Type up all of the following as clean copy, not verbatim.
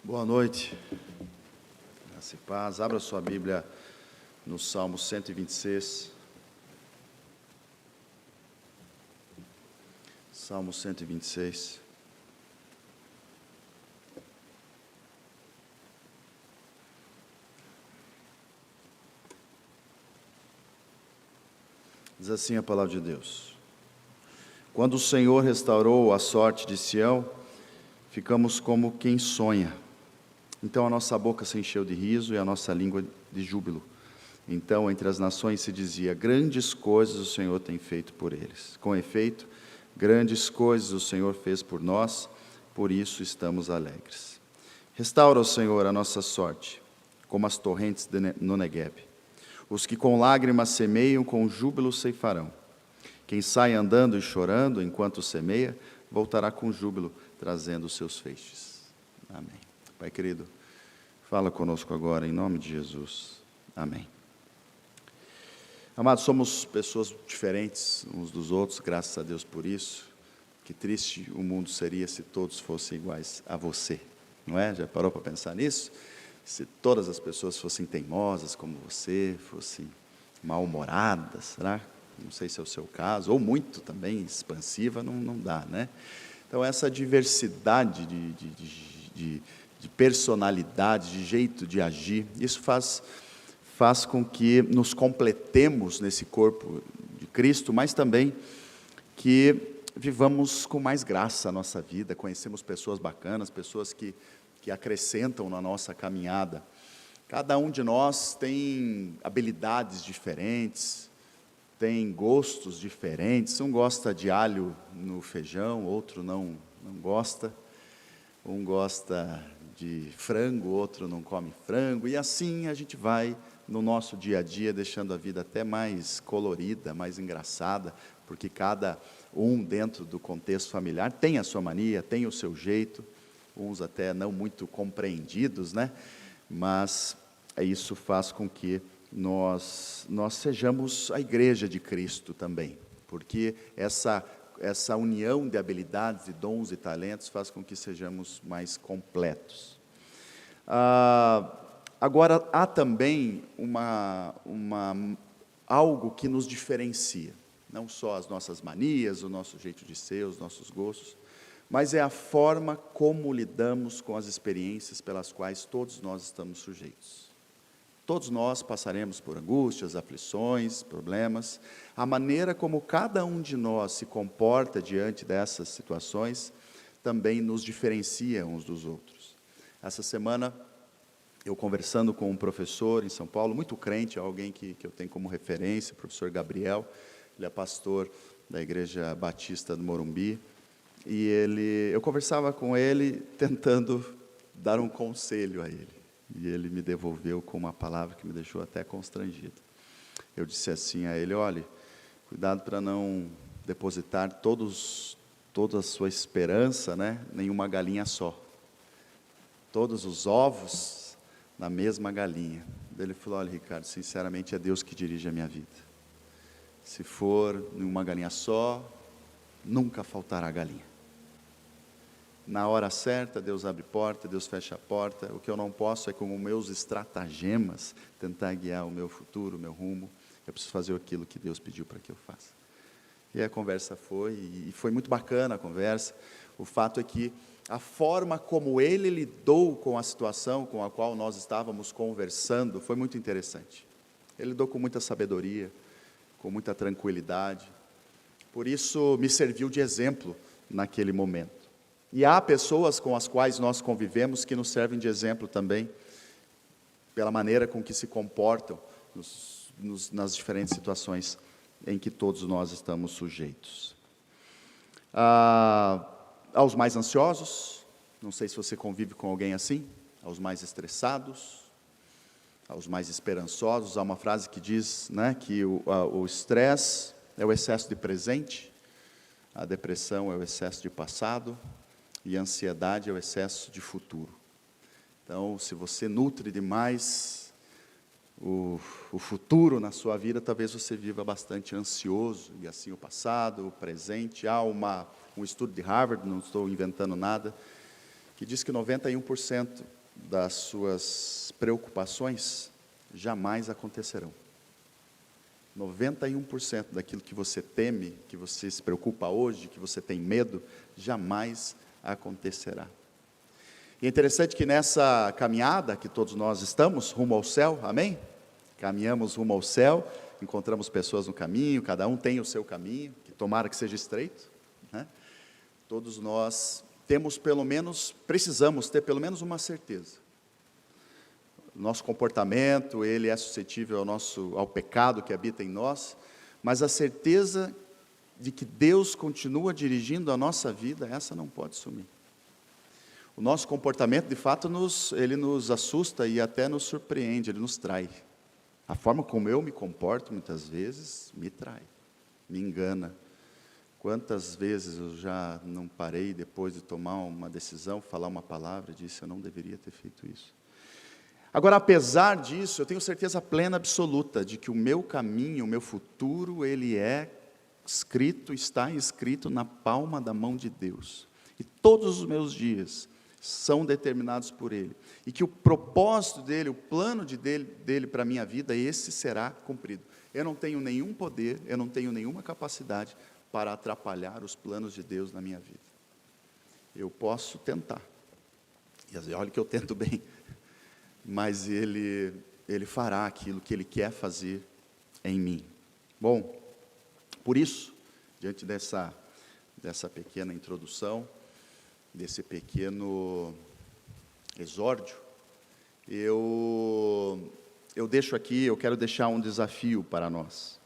Boa noite, graça e paz. Abra sua Bíblia no Salmo 126. Salmo 126. Diz assim a palavra de Deus: Quando o Senhor restaurou a sorte de Sião, ficamos como quem sonha. Então a nossa boca se encheu de riso e a nossa língua de júbilo. Então entre as nações se dizia: grandes coisas o Senhor tem feito por eles. Com efeito, grandes coisas o Senhor fez por nós, por isso estamos alegres. Restaura, ó Senhor, a nossa sorte, como as torrentes no Negueb. Os que com lágrimas semeiam, com júbilo ceifarão. Quem sai andando e chorando enquanto semeia, voltará com júbilo, trazendo os seus feixes. Amém. Pai querido, fala conosco agora, em nome de Jesus. Amém. Amados, somos pessoas diferentes uns dos outros, graças a Deus por isso. Que triste o mundo seria se todos fossem iguais a você, não é? Já parou para pensar nisso? Se todas as pessoas fossem teimosas como você, fossem mal-humoradas, será? Não sei se é o seu caso, ou muito também expansiva, não dá, né? Então essa diversidade de personalidade, de jeito de agir, isso faz com que nos completemos nesse corpo de Cristo, mas também que vivamos com mais graça a nossa vida, conhecemos pessoas bacanas, pessoas que acrescentam na nossa caminhada. Cada um de nós tem habilidades diferentes, tem gostos diferentes. Um gosta de alho no feijão, outro não gosta. Um gosta de frango, outro não come frango. E assim a gente vai no nosso dia a dia, deixando a vida até mais colorida, mais engraçada, porque cada um dentro do contexto familiar tem a sua mania, tem o seu jeito, uns até não muito compreendidos, né? Mas isso faz com que nós sejamos a igreja de Cristo também, porque essa união de habilidades, de dons e talentos faz com que sejamos mais completos. Agora, há também algo que nos diferencia, não só as nossas manias, o nosso jeito de ser, os nossos gostos, mas é a forma como lidamos com as experiências pelas quais todos nós estamos sujeitos. Todos nós passaremos por angústias, aflições, problemas. A maneira como cada um de nós se comporta diante dessas situações também nos diferencia uns dos outros. Essa semana, eu conversando com um professor em São Paulo, muito crente, alguém que eu tenho como referência, o professor Gabriel, ele é pastor da Igreja Batista do Morumbi, e eu conversava com ele tentando dar um conselho a ele. E ele me devolveu com uma palavra que me deixou até constrangido. Eu disse assim a ele: olhe, cuidado para não depositar toda a sua esperança, né, em uma galinha só. Todos os ovos na mesma galinha. Ele falou: olha, Ricardo, sinceramente é Deus que dirige a minha vida. Se for em uma galinha só, nunca faltará galinha. Na hora certa, Deus abre porta, Deus fecha a porta. O que eu não posso é, com os meus estratagemas, tentar guiar o meu futuro, o meu rumo. Eu preciso fazer aquilo que Deus pediu para que eu faça. E a conversa e foi muito bacana a conversa. O fato é que a forma como ele lidou com a situação com a qual nós estávamos conversando foi muito interessante. Ele lidou com muita sabedoria, com muita tranquilidade. Por isso, me serviu de exemplo naquele momento. E há pessoas com as quais nós convivemos que nos servem de exemplo também, pela maneira com que se comportam nas diferentes situações em que todos nós estamos sujeitos. Aos mais ansiosos, não sei se você convive com alguém assim, aos mais estressados, aos mais esperançosos. Há uma frase que diz, né, que o estresse é o excesso de presente, a depressão é o excesso de passado, e a ansiedade é o excesso de futuro. Então, se você nutre demais o futuro na sua vida, talvez você viva bastante ansioso, e assim o passado, o presente. Há um estudo de Harvard, não estou inventando nada, que diz que 91% das suas preocupações jamais acontecerão. 91% daquilo que você teme, que você se preocupa hoje, que você tem medo, jamais acontecerá. E é interessante que nessa caminhada que todos nós estamos, rumo ao céu, amém? Caminhamos rumo ao céu, encontramos pessoas no caminho, cada um tem o seu caminho, que tomara que seja estreito, né? Todos nós precisamos ter pelo menos uma certeza. Nosso comportamento, ele é suscetível ao pecado que habita em nós, mas a certeza de que Deus continua dirigindo a nossa vida, essa não pode sumir. O nosso comportamento, de fato, ele nos assusta e até nos surpreende, ele nos trai. A forma como eu me comporto, muitas vezes, me trai, me engana. Quantas vezes eu já não parei, depois de tomar uma decisão, falar uma palavra, e disse, eu não deveria ter feito isso. Agora, apesar disso, eu tenho certeza plena, absoluta, de que o meu caminho, o meu futuro, ele está escrito na palma da mão de Deus. E todos os meus dias são determinados por Ele. E que o propósito dEle, o plano dEle para a minha vida, esse será cumprido. Eu não tenho nenhum poder, eu não tenho nenhuma capacidade para atrapalhar os planos de Deus na minha vida. Eu posso tentar. E olha que eu tento bem. Mas Ele fará aquilo que Ele quer fazer em mim. Bom, por isso, diante dessa pequena introdução, desse pequeno exórdio, eu quero deixar um desafio para nós.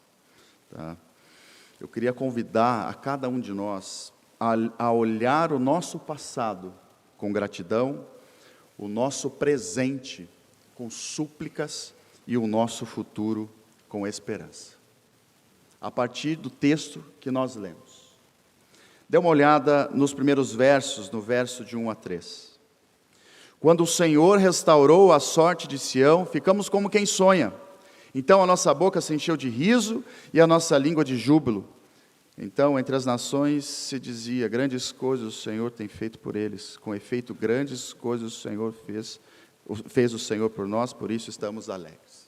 Tá? Eu queria convidar a cada um de nós a olhar o nosso passado com gratidão, o nosso presente com súplicas e o nosso futuro com esperança. A partir do texto que nós lemos. Dê uma olhada nos primeiros versos, no verso de 1 a 3. Quando o Senhor restaurou a sorte de Sião, ficamos como quem sonha. Então a nossa boca se encheu de riso e a nossa língua de júbilo. Então, entre as nações se dizia, grandes coisas o Senhor tem feito por eles. Com efeito, grandes coisas o Senhor fez o Senhor por nós, por isso estamos alegres.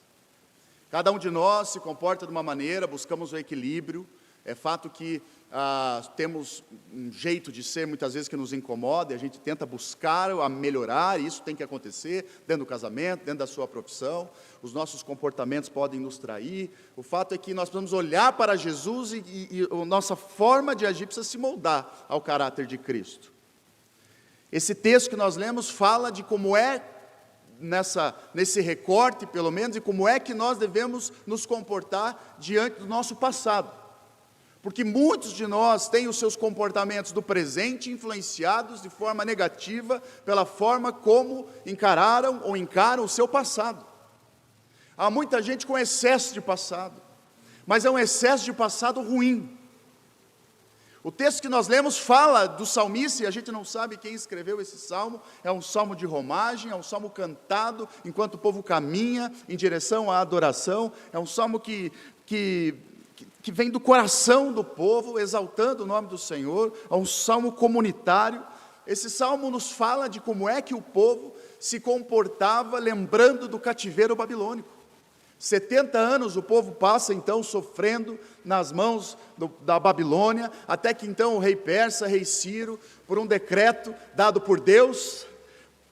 Cada um de nós se comporta de uma maneira, buscamos o equilíbrio. É fato que temos um jeito de ser, muitas vezes, que nos incomoda, e a gente tenta buscar a melhorar, e isso tem que acontecer dentro do casamento, dentro da sua profissão. Os nossos comportamentos podem nos trair. O fato é que nós precisamos olhar para Jesus e a nossa forma de agir precisa se moldar ao caráter de Cristo. Esse texto que nós lemos fala de como é, nesse recorte pelo menos, e como é que nós devemos nos comportar diante do nosso passado. Porque muitos de nós têm os seus comportamentos do presente influenciados de forma negativa pela forma como encararam ou encaram o seu passado. Há muita gente com excesso de passado, mas é um excesso de passado ruim. O texto que nós lemos fala do salmista, e a gente não sabe quem escreveu esse salmo, é um salmo de romagem, é um salmo cantado enquanto o povo caminha em direção à adoração, é um salmo que vem do coração do povo, exaltando o nome do Senhor, é um salmo comunitário. Esse salmo nos fala de como é que o povo se comportava lembrando do cativeiro babilônico. 70 anos o povo passa então sofrendo nas mãos da Babilônia, até que então o rei persa, rei Ciro, por um decreto dado por Deus,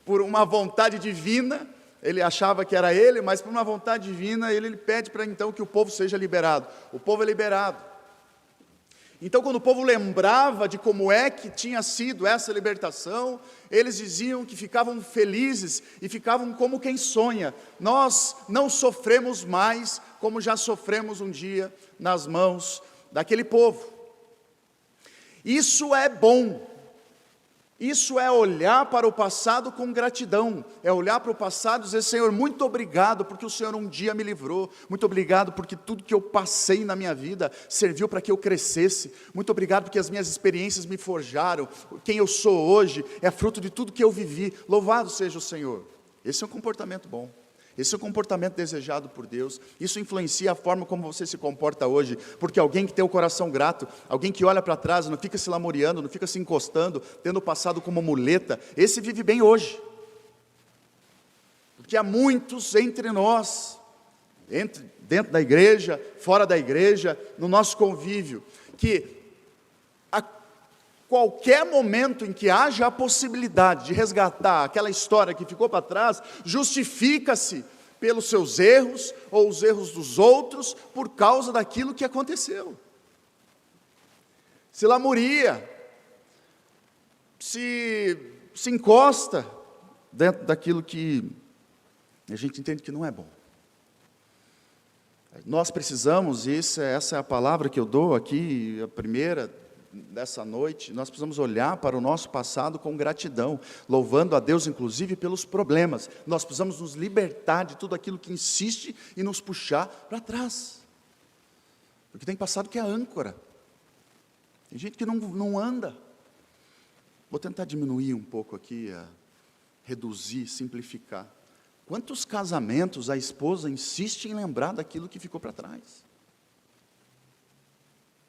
por uma vontade divina, ele achava que era ele, mas por uma vontade divina, ele pede para então que o povo seja liberado. O povo é liberado. Então, quando o povo lembrava de como é que tinha sido essa libertação, eles diziam que ficavam felizes e ficavam como quem sonha. Nós não sofremos mais como já sofremos um dia nas mãos daquele povo. Isso é bom. Isso é olhar para o passado com gratidão, é olhar para o passado e dizer, Senhor, muito obrigado porque o Senhor um dia me livrou, muito obrigado porque tudo que eu passei na minha vida serviu para que eu crescesse, muito obrigado porque as minhas experiências me forjaram, quem eu sou hoje é fruto de tudo que eu vivi, louvado seja o Senhor. Esse é um comportamento bom. Esse é o comportamento desejado por Deus. Isso influencia a forma como você se comporta hoje, porque alguém que tem o coração grato, alguém que olha para trás, não fica se lamuriando, não fica se encostando, tendo o passado como muleta, esse vive bem hoje. porque há muitos entre nós, dentro da igreja, fora da igreja, no nosso convívio, que a qualquer momento em que haja a possibilidade de resgatar aquela história que ficou para trás, justifica-se pelos seus erros, ou os erros dos outros, por causa daquilo que aconteceu. Se lamuria, se encosta dentro daquilo que a gente entende que não é bom. Nós precisamos, e essa é a palavra que eu dou aqui, a primeira dessa noite, nós precisamos olhar para o nosso passado com gratidão, louvando a Deus inclusive pelos problemas. Nós precisamos nos libertar de tudo aquilo que insiste e nos puxar para trás, porque tem passado que é âncora, tem gente que não anda. Vou tentar diminuir um pouco aqui, reduzir, simplificar. Quantos casamentos a esposa insiste em lembrar daquilo que ficou para trás?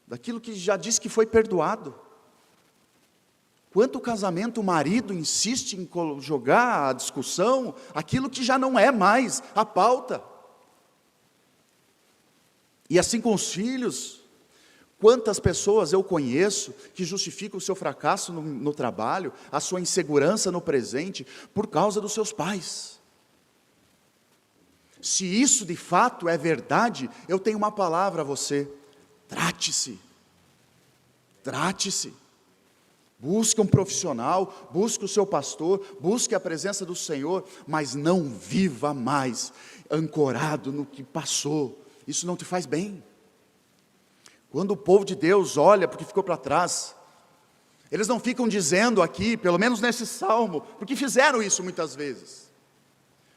Daquilo que já disse que foi perdoado? Quanto casamento o marido insiste em jogar a discussão, aquilo que já não é mais a pauta? E assim com os filhos, quantas pessoas eu conheço que justificam o seu fracasso no trabalho, a sua insegurança no presente, por causa dos seus pais? Se isso de fato é verdade, eu tenho uma palavra a você: trate-se, busque um profissional, busque o seu pastor, busque a presença do Senhor, mas não viva mais ancorado no que passou, isso não te faz bem. Quando o povo de Deus olha para o que ficou para trás, eles não ficam dizendo aqui, pelo menos nesse salmo, porque fizeram isso muitas vezes.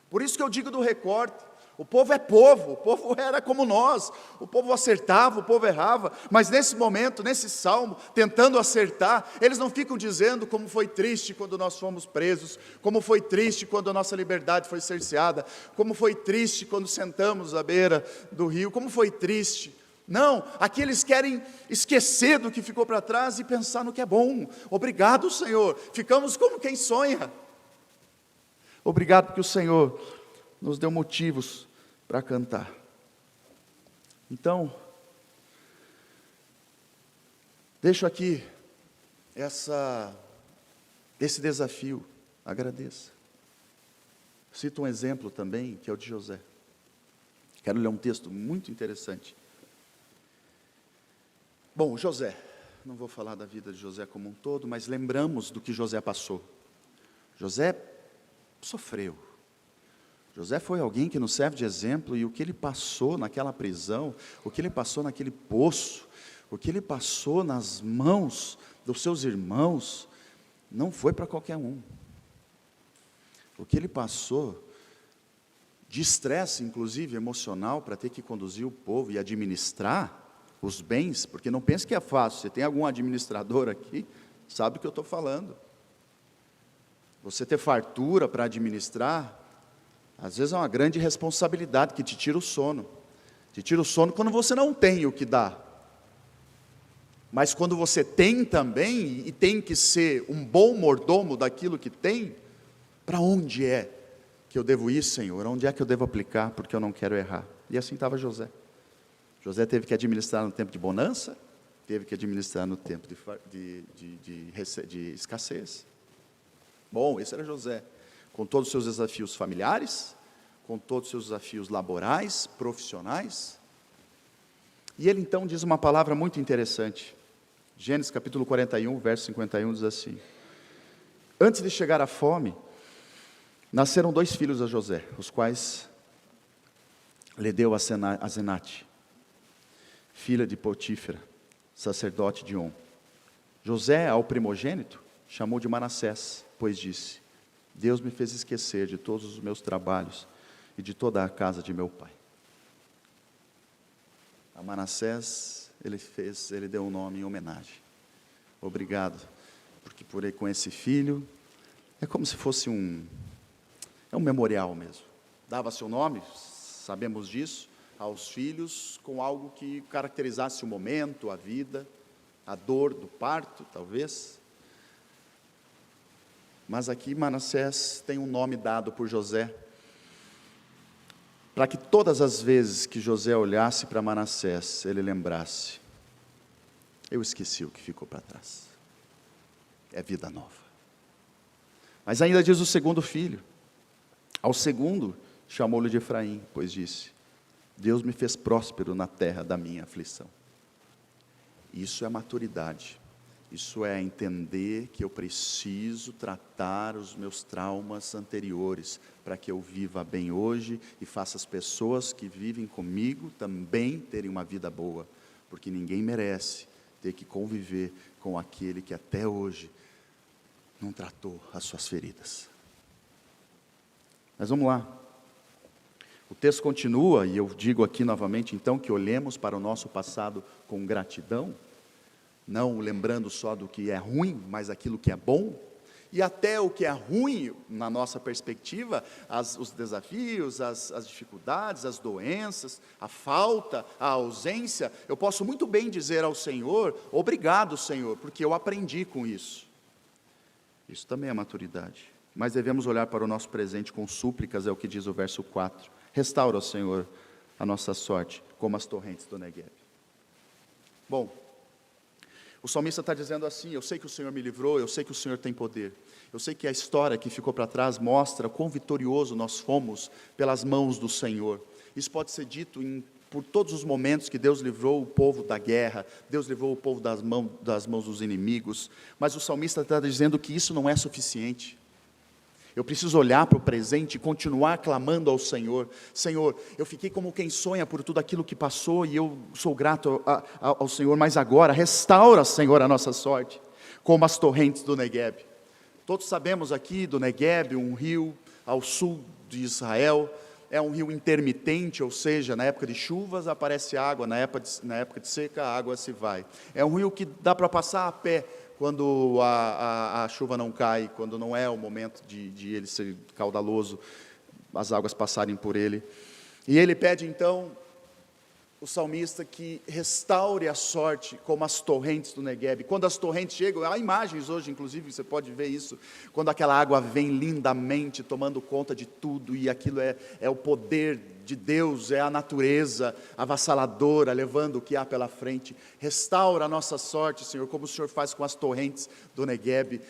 Por isso que eu digo do recorte. O povo é povo, o povo era como nós, o povo acertava, o povo errava, mas nesse momento, nesse salmo, tentando acertar, eles não ficam dizendo como foi triste quando nós fomos presos, como foi triste quando a nossa liberdade foi cerceada, como foi triste quando sentamos à beira do rio, como foi triste. Não, aqui eles querem esquecer do que ficou para trás e pensar no que é bom. Obrigado, Senhor, ficamos como quem sonha. Obrigado porque o Senhor nos deu motivos para cantar. Então, deixo aqui esse desafio, agradeça. Cito um exemplo também, que é o de José. Quero ler um texto muito interessante. Bom, José, não vou falar da vida de José como um todo, mas lembramos do que José passou. José sofreu. José foi alguém que nos serve de exemplo, e o que ele passou naquela prisão, o que ele passou naquele poço, o que ele passou nas mãos dos seus irmãos, não foi para qualquer um. O que ele passou de estresse, inclusive emocional, para ter que conduzir o povo e administrar os bens, porque não pense que é fácil. Se tem algum administrador aqui, sabe do que eu estou falando. Você ter fartura para administrar, às vezes é uma grande responsabilidade que te tira o sono. Te tira o sono quando você não tem o que dá. Mas quando você tem também, e tem que ser um bom mordomo daquilo que tem, para onde é que eu devo ir, Senhor? Onde é que eu devo aplicar, porque eu não quero errar? E assim estava José. José teve que administrar no tempo de bonança, teve que administrar no tempo de escassez. Bom, esse era José, com todos os seus desafios familiares, com todos os seus desafios laborais, profissionais. E ele então diz uma palavra muito interessante. Gênesis capítulo 41, verso 51, diz assim: antes de chegar a fome, nasceram 2 filhos a José, os quais lhe deu a Zenate, filha de Potífera, sacerdote de On. José, ao primogênito, chamou de Manassés, pois disse: Deus me fez esquecer de todos os meus trabalhos e de toda a casa de meu pai. A Manassés, ele deu um nome em homenagem. Obrigado, porque com esse filho, é como se fosse um memorial mesmo. Dava seu nome, sabemos disso, aos filhos, com algo que caracterizasse o momento, a vida, a dor do parto, talvez. Mas aqui Manassés tem um nome dado por José, para que todas as vezes que José olhasse para Manassés, ele lembrasse: eu esqueci o que ficou para trás, é vida nova. Mas ainda diz o segundo filho, ao segundo chamou-lhe de Efraim, pois disse: Deus me fez próspero na terra da minha aflição. Isso é maturidade, isso é entender que eu preciso tratar os meus traumas anteriores, para que eu viva bem hoje e faça as pessoas que vivem comigo também terem uma vida boa, porque ninguém merece ter que conviver com aquele que até hoje não tratou as suas feridas. Mas vamos lá, o texto continua, e eu digo aqui novamente então, que olhemos para o nosso passado com gratidão, não lembrando só do que é ruim, mas aquilo que é bom, e até o que é ruim, na nossa perspectiva, os desafios, as dificuldades, as doenças, a falta, a ausência, eu posso muito bem dizer ao Senhor: obrigado, Senhor, porque eu aprendi com isso. Isso também é maturidade. Mas devemos olhar para o nosso presente com súplicas, é o que diz o verso 4. Restaura, Senhor, a nossa sorte, como as torrentes do Negueb. Bom, o salmista está dizendo assim: eu sei que o Senhor me livrou, eu sei que o Senhor tem poder, eu sei que a história que ficou para trás mostra quão vitorioso nós fomos pelas mãos do Senhor. Isso pode ser dito por todos os momentos que Deus livrou o povo da guerra, Deus livrou o povo das mãos dos inimigos, mas o salmista está dizendo que isso não é suficiente. Eu preciso olhar para o presente e continuar clamando ao Senhor: Senhor, eu fiquei como quem sonha por tudo aquilo que passou, e eu sou grato ao Senhor, mas agora, restaura, Senhor, a nossa sorte, como as torrentes do Negueb. Todos sabemos aqui do Negueb, um rio ao sul de Israel, é um rio intermitente, ou seja, na época de chuvas aparece água, na época de seca a água se vai. É um rio que dá para passar a pé, quando a chuva não cai, quando não é o momento de ele ser caudaloso, as águas passarem por ele. E ele pede então, o salmista, que restaure a sorte como as torrentes do Negueb. Quando as torrentes chegam, há imagens hoje, inclusive, você pode ver isso, quando aquela água vem lindamente, tomando conta de tudo, e aquilo é o poder de Deus, é a natureza avassaladora, levando o que há pela frente. Restaura a nossa sorte, Senhor, como o Senhor faz com as torrentes do Negueb.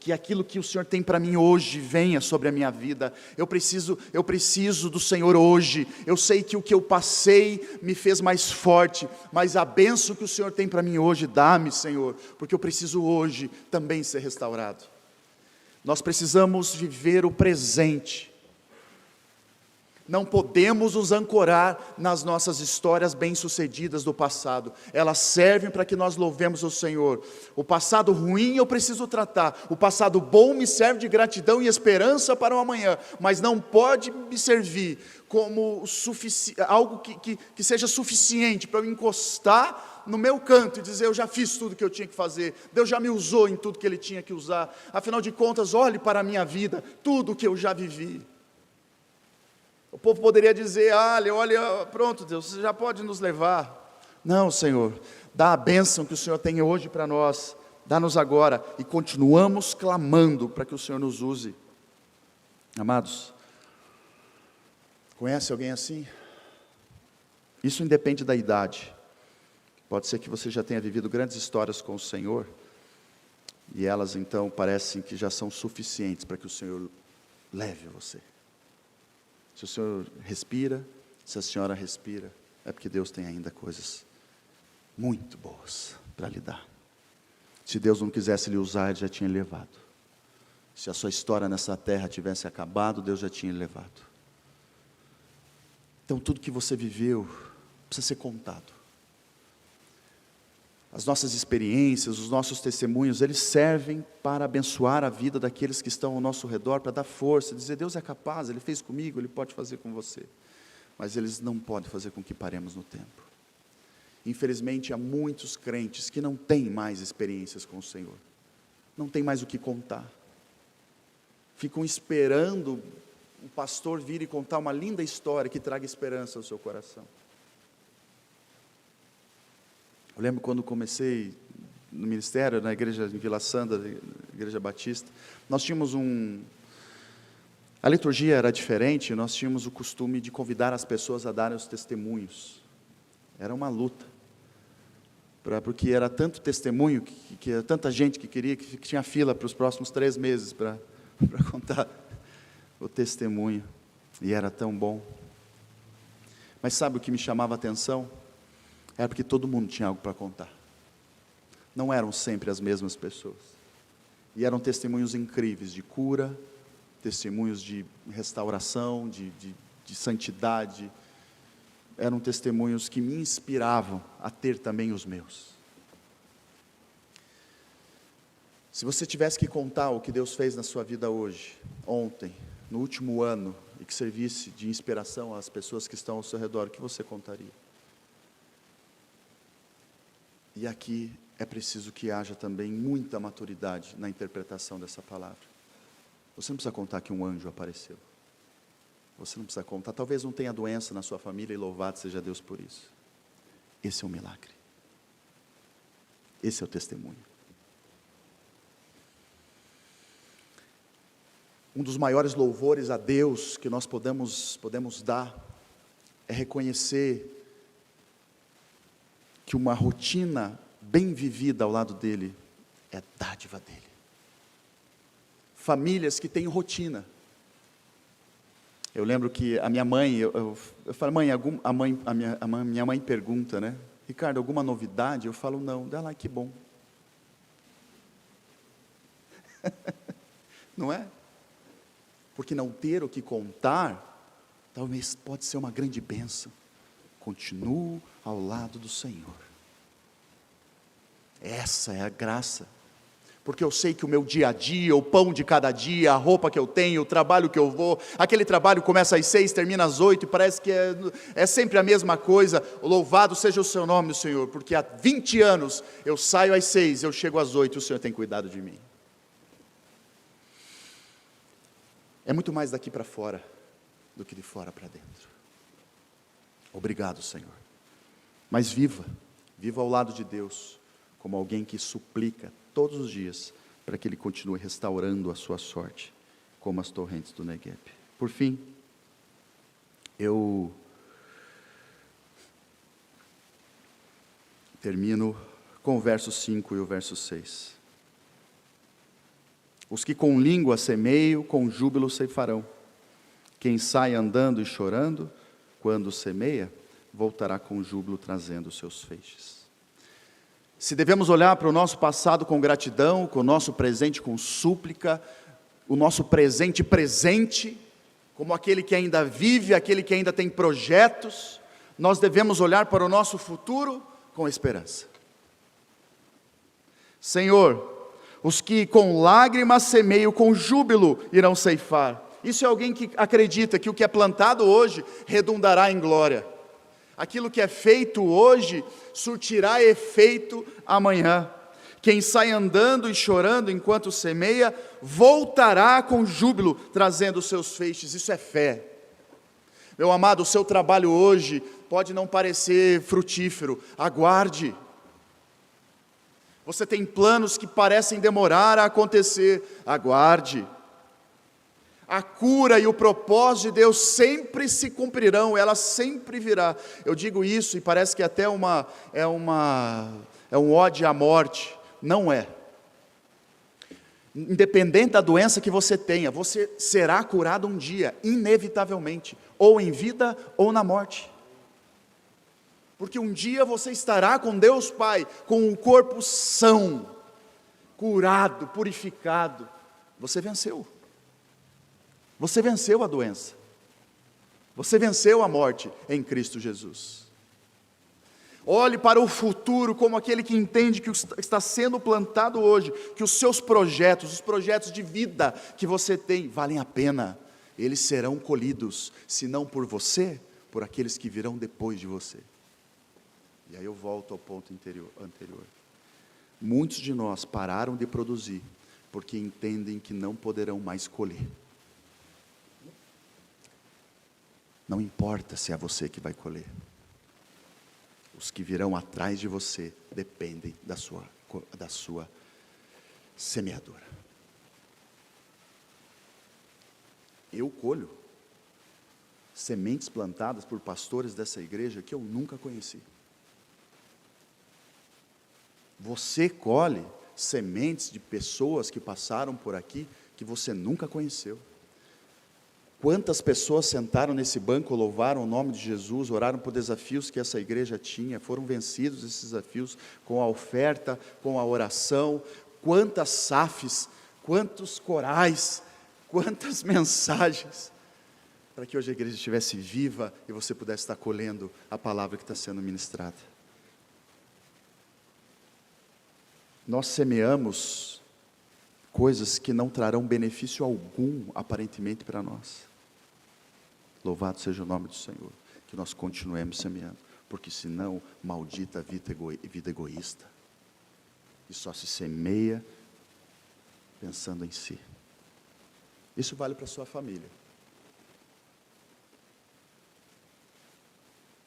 Que aquilo que o Senhor tem para mim hoje venha sobre a minha vida. Eu preciso do Senhor hoje. Eu sei que o que eu passei me fez mais forte, mas a bênção que o Senhor tem para mim hoje, dá-me, Senhor, porque eu preciso hoje também ser restaurado. Nós precisamos viver o presente. Não podemos nos ancorar nas nossas histórias bem-sucedidas do passado. Elas servem para que nós louvemos o Senhor. O passado ruim eu preciso tratar. O passado bom me serve de gratidão e esperança para o amanhã. Mas não pode me servir como algo que seja suficiente para eu encostar no meu canto e dizer: eu já fiz tudo que eu tinha que fazer. Deus já me usou em tudo que Ele tinha que usar. Afinal de contas, olhe para a minha vida, tudo que eu já vivi. O povo poderia dizer: olha, pronto, Deus, você já pode nos levar. Não, Senhor, dá a bênção que o Senhor tem hoje para nós, dá-nos agora, e continuamos clamando para que o Senhor nos use. Amados, conhece alguém assim? Isso independe da idade. Pode ser que você já tenha vivido grandes histórias com o Senhor, e elas então parecem que já são suficientes para que o Senhor leve você. Se o Senhor respira, se a senhora respira, é porque Deus tem ainda coisas muito boas para lhe dar. Se Deus não quisesse lhe usar, Ele já tinha levado. Se a sua história nessa terra tivesse acabado, Deus já tinha levado. Então tudo que você viveu precisa ser contado. As nossas experiências, os nossos testemunhos, eles servem para abençoar a vida daqueles que estão ao nosso redor, para dar força, dizer: Deus é capaz, Ele fez comigo, Ele pode fazer com você. Mas eles não podem fazer com que paremos no tempo. Infelizmente, há muitos crentes que não têm mais experiências com o Senhor, não têm mais o que contar, ficam esperando o pastor vir e contar uma linda história que traga esperança ao seu coração. Eu lembro quando comecei no ministério, na igreja em Vila Santa, igreja batista, nós tínhamos A liturgia era diferente, nós tínhamos o costume de convidar as pessoas a darem os testemunhos. Era uma luta, porque era tanto testemunho, que era tanta gente que queria, que tinha fila para os próximos 3 meses para contar o testemunho, e era tão bom. Mas sabe o que me chamava a atenção? Era porque todo mundo tinha algo para contar. Não eram sempre as mesmas pessoas. E eram testemunhos incríveis de cura, testemunhos de restauração, de santidade. Eram testemunhos que me inspiravam a ter também os meus. Se você tivesse que contar o que Deus fez na sua vida hoje, ontem, no último ano, e que servisse de inspiração às pessoas que estão ao seu redor, o que você contaria? E aqui é preciso que haja também muita maturidade na interpretação dessa palavra. Você não precisa contar que um anjo apareceu. Você não precisa contar, talvez não tenha doença na sua família, e louvado seja Deus por isso. Esse é o milagre. Esse é o testemunho. Um dos maiores louvores a Deus que nós podemos dar é reconhecer que uma rotina bem vivida ao lado dele é dádiva dele. Famílias que têm rotina. Eu lembro que a minha mãe, eu falo, mãe, minha mãe pergunta, né? Ricardo, alguma novidade? Eu falo, não. Dá lá, que bom. Não é? Porque não ter o que contar, talvez pode ser uma grande bênção. Continuo ao lado do Senhor. Essa é a graça. Porque eu sei que o meu dia a dia, o pão de cada dia, a roupa que eu tenho, o trabalho que eu vou, aquele trabalho começa às 6, termina às 8, e parece que é sempre a mesma coisa. Louvado seja o seu nome, Senhor, porque há 20 anos eu saio às 6, eu chego às 8, e o Senhor tem cuidado de mim. É muito mais daqui para fora do que de fora para dentro. Obrigado, Senhor. Mas viva ao lado de Deus, como alguém que suplica todos os dias, para que Ele continue restaurando a sua sorte, como as torrentes do Negueb. Por fim, eu termino com o verso 5 e o verso 6. Os que com língua semeiam, com júbilo ceifarão. Quem sai andando e chorando, quando semeia, voltará com júbilo trazendo os seus feixes. Se devemos olhar para o nosso passado com gratidão, com o nosso presente com súplica, o nosso presente, como aquele que ainda vive, aquele que ainda tem projetos, nós devemos olhar para o nosso futuro com esperança. Senhor, os que com lágrimas semeiam, com júbilo irão ceifar. Isso é alguém que acredita que o que é plantado hoje redundará em glória. Aquilo que é feito hoje surtirá efeito amanhã. Quem sai andando e chorando enquanto semeia, voltará com júbilo, trazendo os seus feixes. Isso é fé. Meu amado, o seu trabalho hoje pode não parecer frutífero. Aguarde. Você tem planos que parecem demorar a acontecer. Aguarde. A cura e o propósito de Deus sempre se cumprirão, ela sempre virá. Eu digo isso e parece que até é um ódio à morte. Não é. Independente da doença que você tenha, você será curado um dia, inevitavelmente, ou em vida ou na morte. Porque um dia você estará com Deus Pai, com um corpo são, curado, purificado. Você venceu. Você venceu a doença. Você venceu a morte em Cristo Jesus. Olhe para o futuro como aquele que entende que está sendo plantado hoje, que os seus projetos, os projetos de vida que você tem, valem a pena. Eles serão colhidos, se não por você, por aqueles que virão depois de você. E aí eu volto ao ponto anterior. Muitos de nós pararam de produzir, porque entendem que não poderão mais colher. Não importa se é você que vai colher. Os que virão atrás de você dependem da sua semeadura. eu colho sementes plantadas por pastores dessa igreja que eu nunca conheci. Você colhe sementes de pessoas que passaram por aqui que você nunca conheceu. Quantas pessoas sentaram nesse banco, louvaram o nome de Jesus, oraram por desafios que essa igreja tinha, foram vencidos esses desafios com a oferta, com a oração. Quantas SAFs, quantos corais, quantas mensagens, para que hoje a igreja estivesse viva e você pudesse estar colhendo a palavra que está sendo ministrada. Nós semeamos coisas que não trarão benefício algum, aparentemente, para nós. Louvado seja o nome do Senhor, que nós continuemos semeando, porque senão, maldita a vida egoísta, e só se semeia pensando em si. Isso vale para a sua família.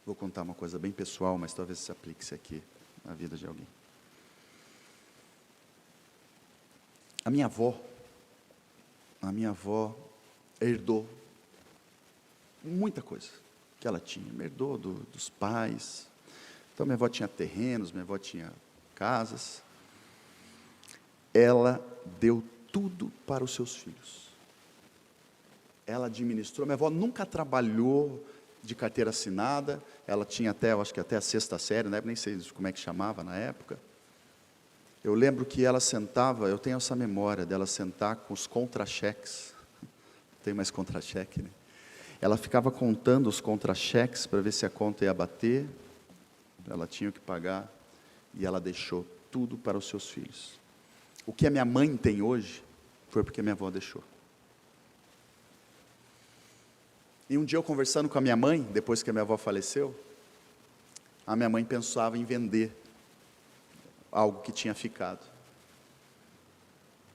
Vou contar uma coisa bem pessoal, mas talvez se aplique-se aqui na vida de alguém. A minha avó herdou muita coisa que ela tinha, herdou dos pais. Então minha avó tinha terrenos, minha avó tinha casas. Ela deu tudo para os seus filhos. Ela administrou, minha avó nunca trabalhou de carteira assinada, ela tinha até, eu acho que até a 6ª série, né? Nem sei como é que chamava na época. Eu lembro que ela sentava, eu tenho essa memória dela sentar com os contra-cheques, não tem mais contra-cheque, né? Ela ficava contando os contra-cheques para ver se a conta ia bater, ela tinha que pagar, e ela deixou tudo para os seus filhos. O que a minha mãe tem hoje, foi porque minha avó deixou. E um dia eu conversando com a minha mãe, depois que a minha avó faleceu, a minha mãe pensava em vender algo que tinha ficado.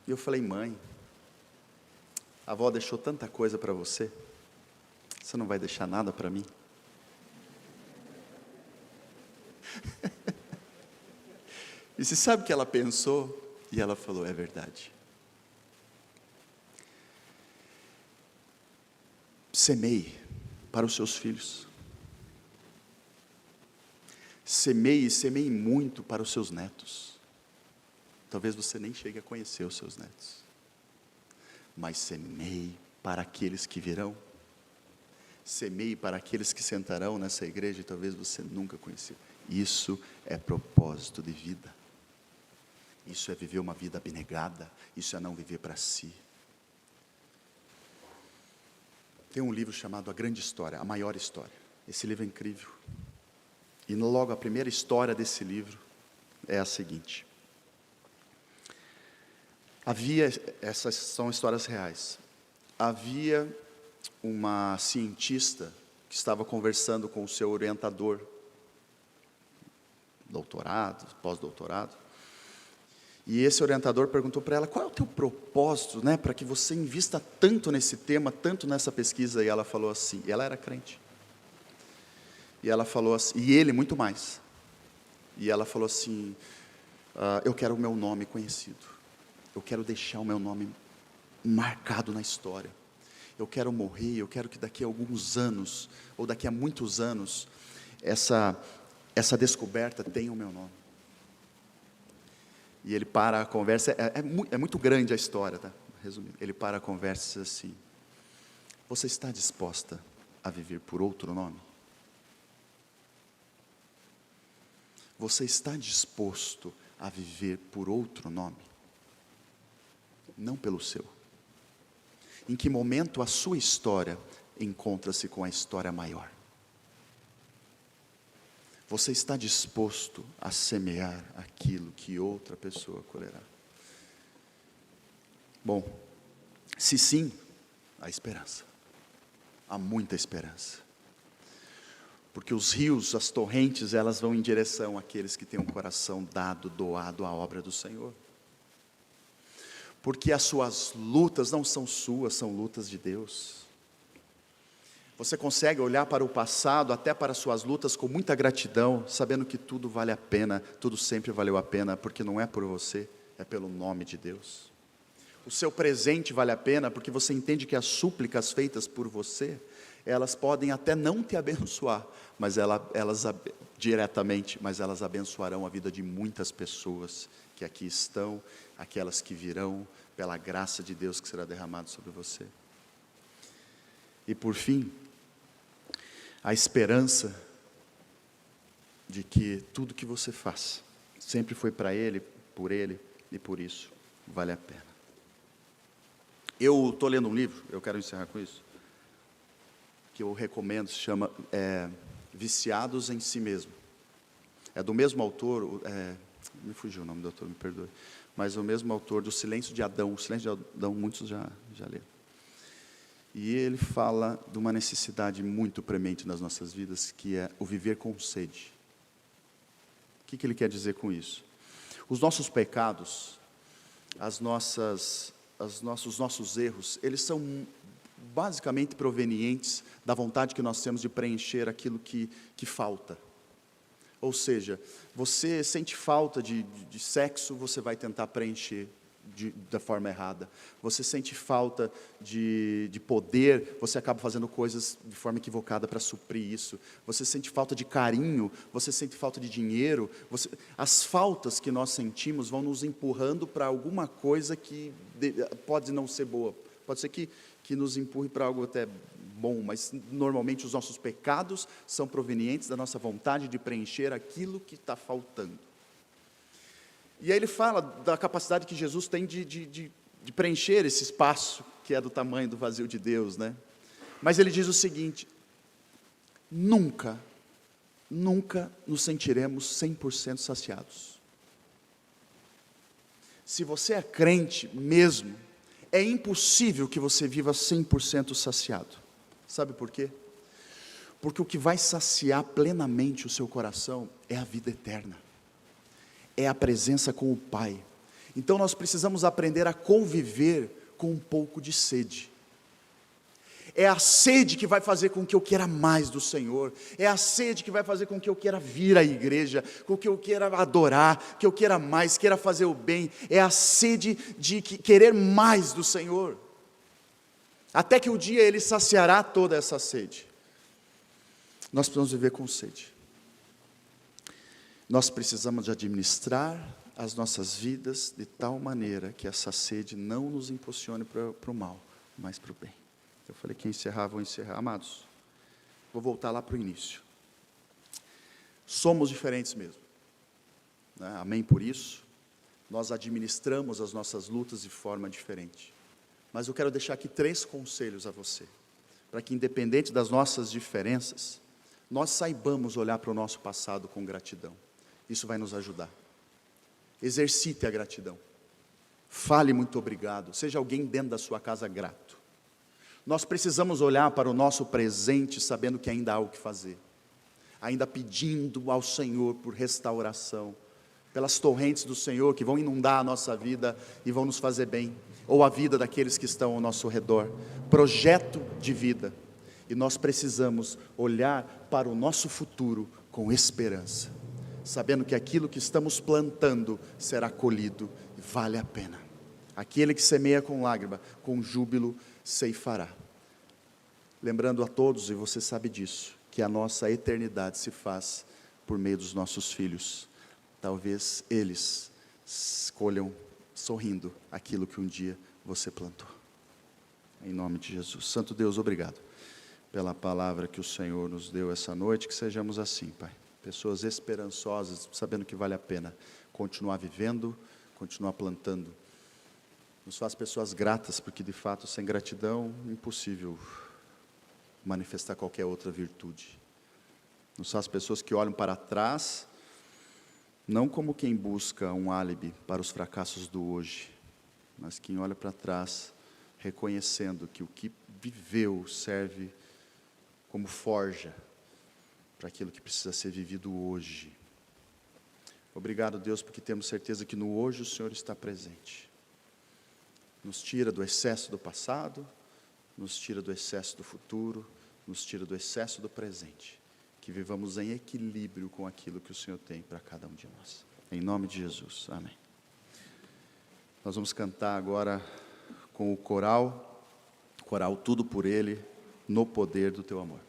E eu falei: mãe, a avó deixou tanta coisa para você, você não vai deixar nada para mim? E você sabe o que ela pensou? E ela falou: é verdade. Semeie para os seus filhos. Semeie muito para os seus netos. Talvez você nem chegue a conhecer os seus netos, mas semeie para aqueles que virão. Semeie para aqueles que sentarão nessa igreja e talvez você nunca conheceu. Isso é propósito de vida. Isso é viver uma vida abnegada. Isso é não viver para si. Tem um livro chamado A Grande História, A Maior História. Esse livro é incrível. E logo a primeira história desse livro é a seguinte. Essas são histórias reais. Havia uma cientista que estava conversando com o seu orientador, doutorado, pós-doutorado, e esse orientador perguntou para ela: qual é o teu propósito, né, para que você invista tanto nesse tema, tanto nessa pesquisa? E ela falou assim, e ela era crente, e ela falou assim, e ele muito mais, e ela falou assim: eu quero o meu nome conhecido, eu quero deixar o meu nome marcado na história, eu quero morrer, eu quero que daqui a alguns anos, ou daqui a muitos anos, essa descoberta tenha o meu nome. E ele para a conversa, é muito grande a história, tá? Resumindo, ele para a conversa e diz assim: você está disposta a viver por outro nome? Você está disposto a viver por outro nome? Não pelo seu. Em que momento a sua história encontra-se com a história maior? Você está disposto a semear aquilo que outra pessoa colherá? Bom, se sim, há esperança. Há muita esperança. Porque os rios, as torrentes, elas vão em direção àqueles que têm um coração dado, doado à obra do Senhor. Porque as suas lutas não são suas, são lutas de Deus. Você consegue olhar para o passado, até para as suas lutas, com muita gratidão, sabendo que tudo vale a pena, tudo sempre valeu a pena, porque não é por você, é pelo nome de Deus. o seu presente vale a pena, porque você entende que as súplicas feitas por você, elas podem até não te abençoar, mas diretamente, mas elas abençoarão a vida de muitas pessoas que aqui estão, aquelas que virão, pela graça de Deus que será derramada sobre você. E por fim, a esperança de que tudo que você faz, sempre foi para Ele, e por isso vale a pena. Eu estou lendo um livro, eu quero encerrar com isso, que eu recomendo, se chama Viciados em Si Mesmo. É do mesmo autor, me fugiu o nome do autor, me perdoe, mas é o mesmo autor do Silêncio de Adão. O Silêncio de Adão muitos já leram. E ele fala de uma necessidade muito premente nas nossas vidas, que é o viver com sede. O que ele quer dizer com isso? Os nossos pecados, os nossos erros, eles são basicamente provenientes da vontade que nós temos de preencher aquilo que falta. Ou seja, você sente falta de sexo, você vai tentar preencher da forma errada. Você sente falta de poder, você acaba fazendo coisas de forma equivocada para suprir isso. Você sente falta de carinho, você sente falta de dinheiro. As faltas que nós sentimos vão nos empurrando para alguma coisa que pode não ser boa. Pode ser que nos empurre para algo até bom, mas normalmente os nossos pecados são provenientes da nossa vontade de preencher aquilo que está faltando. E aí ele fala da capacidade que Jesus tem de preencher esse espaço, que é do tamanho do vazio de Deus, né? Mas ele diz o seguinte: nunca nos sentiremos 100% saciados. Se você é crente mesmo, é impossível que você viva 100% saciado. Sabe por quê? Porque o que vai saciar plenamente o seu coração é a vida eterna. É a presença com o Pai. Então nós precisamos aprender a conviver com um pouco de sede. É a sede que vai fazer com que eu queira mais do Senhor. É a sede que vai fazer com que eu queira vir à igreja, com que eu queira adorar, que eu queira mais, queira fazer o bem. É a sede de querer mais do Senhor. Até que o dia Ele saciará toda essa sede. Nós precisamos viver com sede. Nós precisamos de administrar as nossas vidas de tal maneira que essa sede não nos impulsione para o mal, mas para o bem. Eu falei que ia encerrar, vou encerrar. Amados, vou voltar lá para o início. Somos diferentes mesmo, né? Amém por isso. Nós administramos as nossas lutas de forma diferente. Mas eu quero deixar aqui 3 conselhos a você, para que independente das nossas diferenças, nós saibamos olhar para o nosso passado com gratidão. Isso vai nos ajudar. Exercite a gratidão. Fale muito obrigado. Seja alguém dentro da sua casa grato. Nós precisamos olhar para o nosso presente sabendo que ainda há o que fazer. Ainda pedindo ao Senhor por restauração. Pelas torrentes do Senhor que vão inundar a nossa vida e vão nos fazer bem. Ou a vida daqueles que estão ao nosso redor. Projeto de vida. E nós precisamos olhar para o nosso futuro com esperança, sabendo que aquilo que estamos plantando será colhido e vale a pena. Aquele que semeia com lágrima, com júbilo ceifará. Lembrando a todos, e você sabe disso, que a nossa eternidade se faz por meio dos nossos filhos. Talvez eles escolham sorrindo aquilo que um dia você plantou. Em nome de Jesus. Santo Deus, obrigado pela palavra que o Senhor nos deu essa noite, que sejamos assim, Pai. Pessoas esperançosas, sabendo que vale a pena continuar vivendo, continuar plantando. Nos faz pessoas gratas, porque de fato, sem gratidão, é impossível manifestar qualquer outra virtude. Nos faz pessoas que olham para trás, não como quem busca um álibi para os fracassos do hoje, mas quem olha para trás, reconhecendo que o que viveu serve como forja para aquilo que precisa ser vivido hoje. Obrigado, Deus, porque temos certeza que no hoje o Senhor está presente. Nos tira do excesso do passado, nos tira do excesso do futuro, nos tira do excesso do presente. Que vivamos em equilíbrio com aquilo que o Senhor tem para cada um de nós. Em nome de Jesus, amém. Nós vamos cantar agora com o coral Tudo por Ele, no poder do Teu amor.